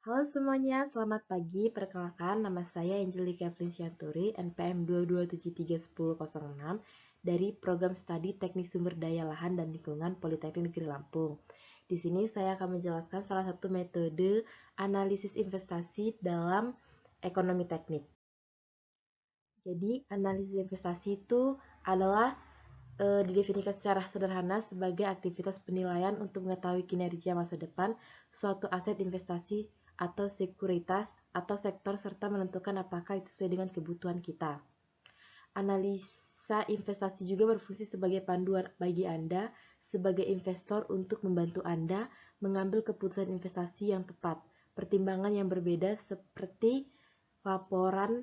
Halo semuanya, selamat pagi. Perkenalkan, nama saya Angelika Prinsianturi, NPM 227310006 dari Program Studi Teknik Sumber Daya Lahan dan Lingkungan Politeknik Negeri Lampung. Di sini saya akan menjelaskan salah satu metode analisis investasi dalam ekonomi teknik. Jadi, analisis investasi itu adalah didefinisikan secara sederhana sebagai aktivitas penilaian untuk mengetahui kinerja masa depan suatu aset investasi atau sekuritas atau sektor serta menentukan apakah itu sesuai dengan kebutuhan kita. Analisa investasi juga berfungsi sebagai panduan bagi Anda sebagai investor untuk membantu Anda mengambil keputusan investasi yang tepat. Pertimbangan yang berbeda seperti laporan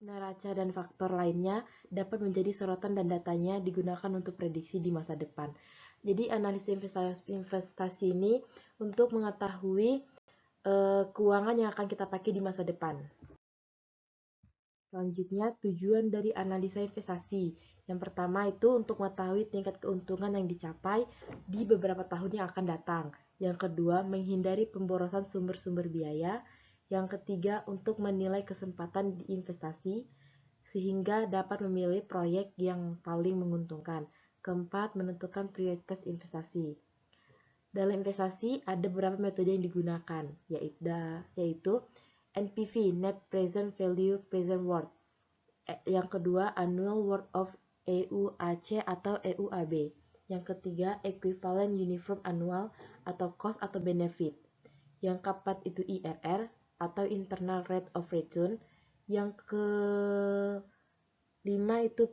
neraca dan faktor lainnya dapat menjadi sorotan dan datanya digunakan untuk prediksi di masa depan. Jadi analisis investasi ini untuk mengetahui keuangan yang akan kita pakai di masa depan. Selanjutnya, tujuan dari analisa investasi. Yang pertama itu untuk mengetahui tingkat keuntungan yang dicapai di beberapa tahun yang akan datang. Yang kedua, menghindari pemborosan sumber-sumber biaya. Yang ketiga, untuk menilai kesempatan di investasi sehingga dapat memilih proyek yang paling menguntungkan. Keempat, menentukan prioritas investasi. Dalam investasi ada beberapa metode yang digunakan, yaitu NPV, Net Present Value Present Worth. Yang kedua, Annual Worth of EUAC atau EUAB. Yang ketiga, Equivalent Uniform Annual atau Cost atau Benefit. Yang keempat itu IRR atau Internal Rate of Return. Yang kelima itu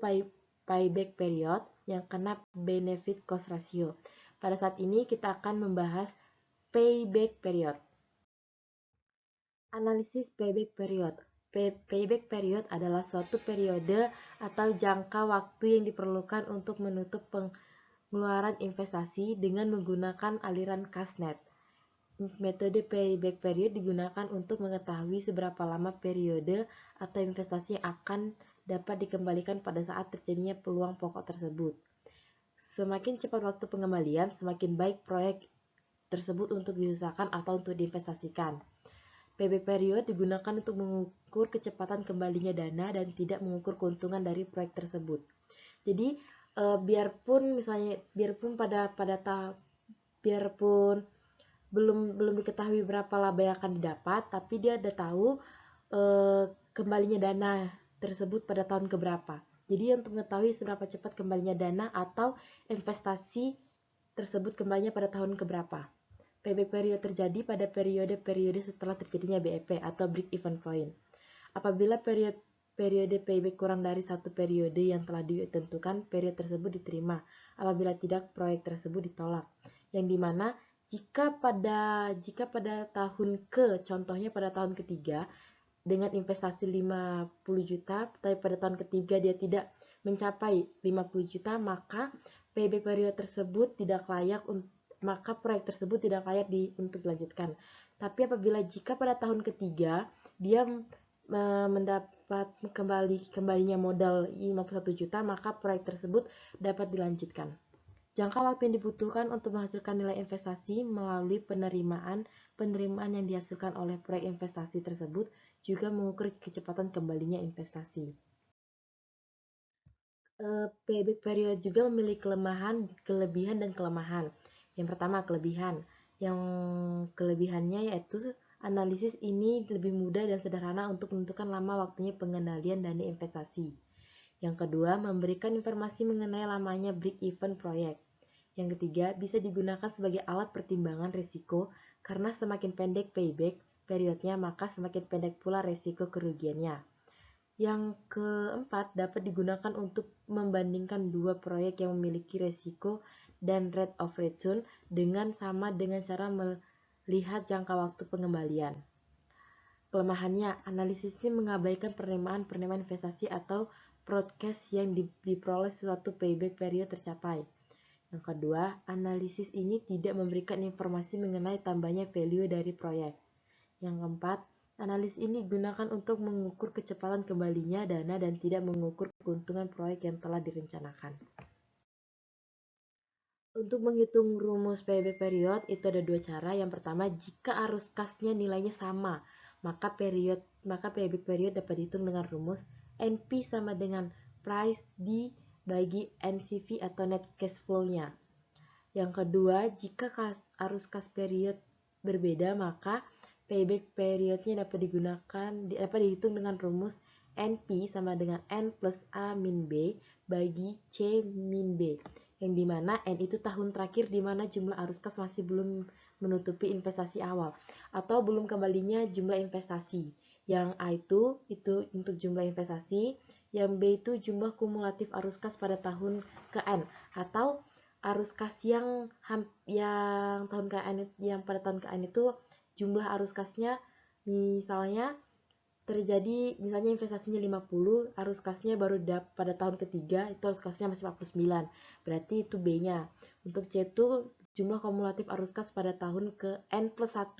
payback period. Yang keenam benefit cost ratio. Pada saat ini kita akan membahas payback period. Analisis payback period. Payback period adalah suatu periode atau jangka waktu yang diperlukan untuk menutup pengeluaran investasi dengan menggunakan aliran kas net. Metode payback period digunakan untuk mengetahui seberapa lama periode atau investasi yang akan dapat dikembalikan pada saat terjadinya peluang pokok tersebut. Semakin cepat waktu pengembalian, semakin baik proyek tersebut untuk diusahakan atau untuk diinvestasikan. Payback period digunakan untuk mengukur kecepatan kembalinya dana dan tidak mengukur keuntungan dari proyek tersebut. Jadi biarpun belum diketahui berapa laba yang akan didapat, tapi dia udah tahu kembalinya dana tersebut pada tahun keberapa. Jadi untuk mengetahui seberapa cepat kembalinya dana atau investasi tersebut kembalinya pada tahun keberapa. Payback period terjadi pada periode-periode setelah terjadinya BEP atau break even point. Apabila periode payback kurang dari satu periode yang telah ditentukan, periode tersebut diterima. Apabila tidak, proyek tersebut ditolak. Yang dimana jika pada tahun contohnya pada tahun ketiga, dengan investasi 50 juta, tapi pada tahun ketiga dia tidak mencapai 50 juta, maka payback period tersebut tidak layak maka proyek tersebut tidak layak untuk dilanjutkan. Tapi apabila jika pada tahun ketiga dia mendapat kembalinya modal 51 juta, maka proyek tersebut dapat dilanjutkan. Jangka waktu yang dibutuhkan untuk menghasilkan nilai investasi melalui penerimaan yang dihasilkan oleh proyek investasi tersebut juga mengukur kecepatan kembalinya investasi. Payback period juga memiliki kelebihan dan kelemahan. Yang pertama, kelebihan. Yang kelebihannya yaitu analisis ini lebih mudah dan sederhana untuk menentukan lama waktunya pengendalian dana investasi. Yang kedua, memberikan informasi mengenai lamanya break-even proyek. Yang ketiga, bisa digunakan sebagai alat pertimbangan risiko karena semakin pendek payback periodnya maka semakin pendek pula risiko kerugiannya. Yang keempat, dapat digunakan untuk membandingkan dua proyek yang memiliki risiko dan rate of return dengan cara melihat jangka waktu pengembalian. Kelemahannya, analisis ini mengabaikan penerimaan investasi atau forecast yang diperoleh suatu payback period tercapai. Yang kedua, analisis ini tidak memberikan informasi mengenai tambahnya value dari proyek. Yang keempat, analisis ini digunakan untuk mengukur kecepatan kembalinya dana dan tidak mengukur keuntungan proyek yang telah direncanakan. Untuk menghitung rumus payback period itu ada dua cara. Yang pertama, jika arus kasnya nilainya sama, maka payback period dapat dihitung dengan rumus NP sama dengan price dibagi NCV atau net cash flow-nya. Yang kedua, jika arus kas period berbeda, maka payback periodnya dapat dihitung dengan rumus NP sama dengan N plus A min B bagi C min B, yang dimana N itu tahun terakhir dimana jumlah arus kas masih belum menutupi investasi awal atau belum kembalinya jumlah investasi. Yang A itu untuk jumlah investasi, yang B itu jumlah kumulatif arus kas pada tahun ke N, atau arus kas yang tahun KN yang pada tahun KN itu jumlah arus kasnya misalnya misalnya investasinya 50, arus kasnya baru pada tahun ketiga itu arus kasnya masih 49, berarti itu B-nya. Untuk C itu jumlah kumulatif arus kas pada tahun ke N plus 1.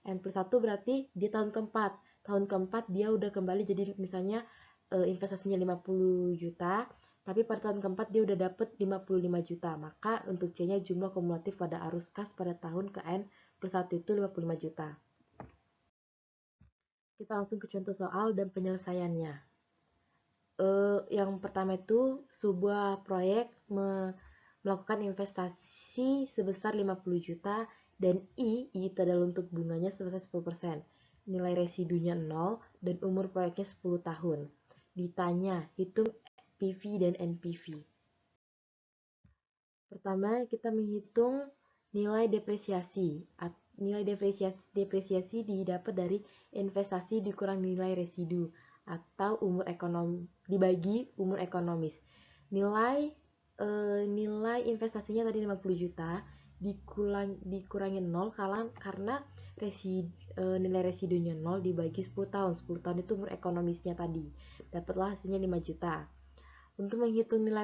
N plus 1 berarti di tahun keempat. Tahun keempat dia udah kembali jadi misalnya investasinya 50 juta, tapi pada tahun keempat dia udah dapet 55 juta. Maka untuk C-nya jumlah kumulatif pada arus kas pada tahun ke N plus 1 itu 55 juta. Kita langsung ke contoh soal dan penyelesaiannya. Yang pertama itu sebuah proyek melakukan investasi sebesar 50 juta dan I itu adalah untuk bunganya sebesar 10%. Nilai residunya 0 dan umur proyeknya 10 tahun. Ditanya, hitung PV dan NPV. Pertama, kita menghitung nilai depresiasi. Nilai depresiasi didapat dari investasi dikurang nilai residu atau dibagi umur ekonomis. Nilai investasinya tadi 50 juta dikurangi 0 karena nilai residunya 0 dibagi 10 tahun. 10 tahun itu umur ekonomisnya tadi. Dapatlah hasilnya 5 juta. Untuk menghitung nilai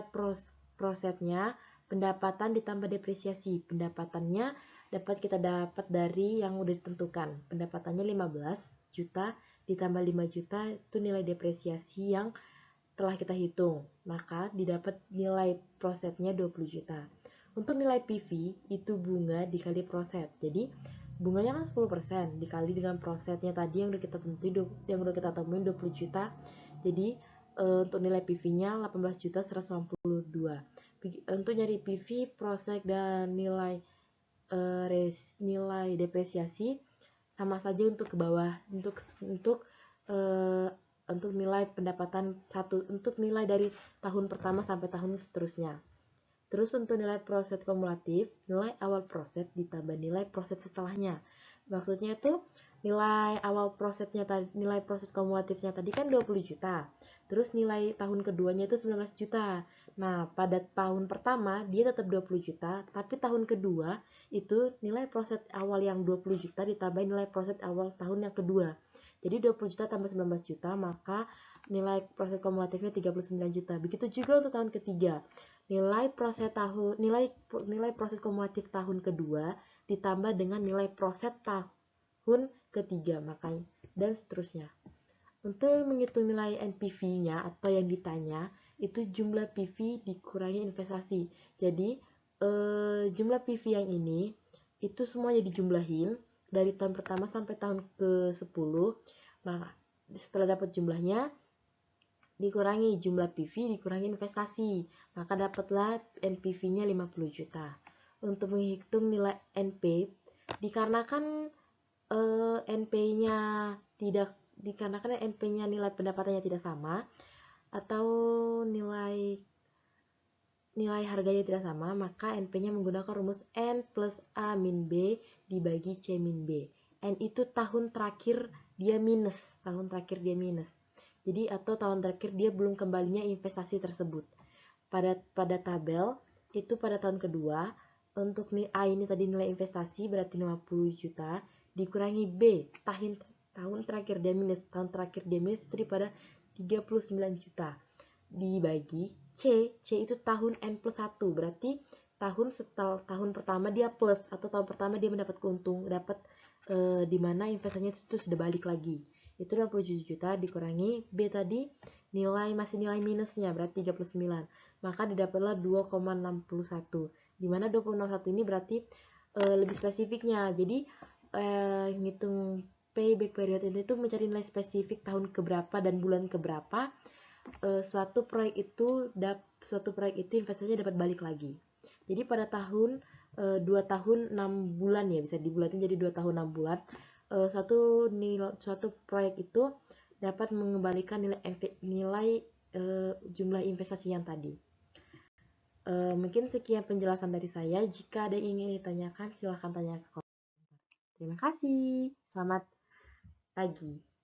prosetnya, pendapatan ditambah depresiasi. Pendapatannya kita dapat dari yang udah ditentukan. Pendapatannya 15 juta ditambah 5 juta itu nilai depresiasi yang telah kita hitung. Maka didapat nilai prosetnya 20 juta. Untuk nilai PV itu bunga dikali proset. Jadi bunganya kan 10% dikali dengan prosetnya tadi yang udah kita temuin 20 juta. Jadi untuk nilai PV-nya 18.192. Untuk nyari PV, prospek dan nilai depresiasi sama saja untuk ke bawah. Untuk nilai pendapatan untuk nilai dari tahun pertama sampai tahun seterusnya. Terus untuk nilai proset kumulatif, nilai awal proset ditambah nilai proset setelahnya. Maksudnya itu nilai awal nilai proset kumulatifnya tadi kan 20 juta. Terus nilai tahun keduanya itu 19 juta. Nah, pada tahun pertama dia tetap 20 juta, tapi tahun kedua itu nilai proset awal yang 20 juta ditambah nilai proset awal tahun yang kedua. Jadi 20 juta tambah 19 juta, maka nilai proset kumulatifnya 39 juta. Begitu juga untuk tahun ketiga. Nilai proset kumulatif tahun kedua ditambah dengan nilai proset tahun ketiga, makanya dan seterusnya. Untuk menghitung nilai NPV-nya atau yang ditanya itu jumlah PV dikurangi investasi. Jadi jumlah PV yang ini itu semuanya dijumlahin dari tahun pertama sampai tahun ke-10. Nah, setelah dapat jumlahnya dikurangi jumlah PV dikurangi investasi, maka dapatlah NPV-nya 50 juta. Untuk menghitung nilai NP, dikarenakan NP-nya nilai pendapatannya tidak sama atau nilai harganya tidak sama, maka NP-nya menggunakan rumus N plus A min B dibagi C min B. N itu tahun terakhir dia minus. Jadi atau tahun terakhir dia belum kembalinya investasi tersebut. Pada tabel itu pada tahun kedua, untuk A ini tadi nilai investasi berarti 50 juta dikurangi B tahun terakhir dia minus. Tahun terakhir dia minus itu pada 39 juta dibagi C itu tahun N plus 1, berarti tahun pertama dia plus atau tahun pertama dia mendapat keuntungan, dimana investasinya itu sudah balik lagi. Itu 27 juta dikurangi B tadi masih nilai minusnya berarti 39, maka didapatlah 2,61. Dimana 2061 ini berarti lebih spesifiknya. Jadi ngitung payback period itu mencari nilai spesifik tahun keberapa dan bulan keberapa suatu proyek itu investasinya dapat balik lagi. Jadi pada tahun 2 tahun 6 bulan ya, bisa dibulatin jadi 2 tahun 6 bulan, suatu proyek itu dapat mengembalikan nilai jumlah investasi yang tadi. Mungkin sekian penjelasan dari saya. Jika ada yang ingin ditanyakan, silahkan tanya ke komentar. Terima kasih. Selamat pagi.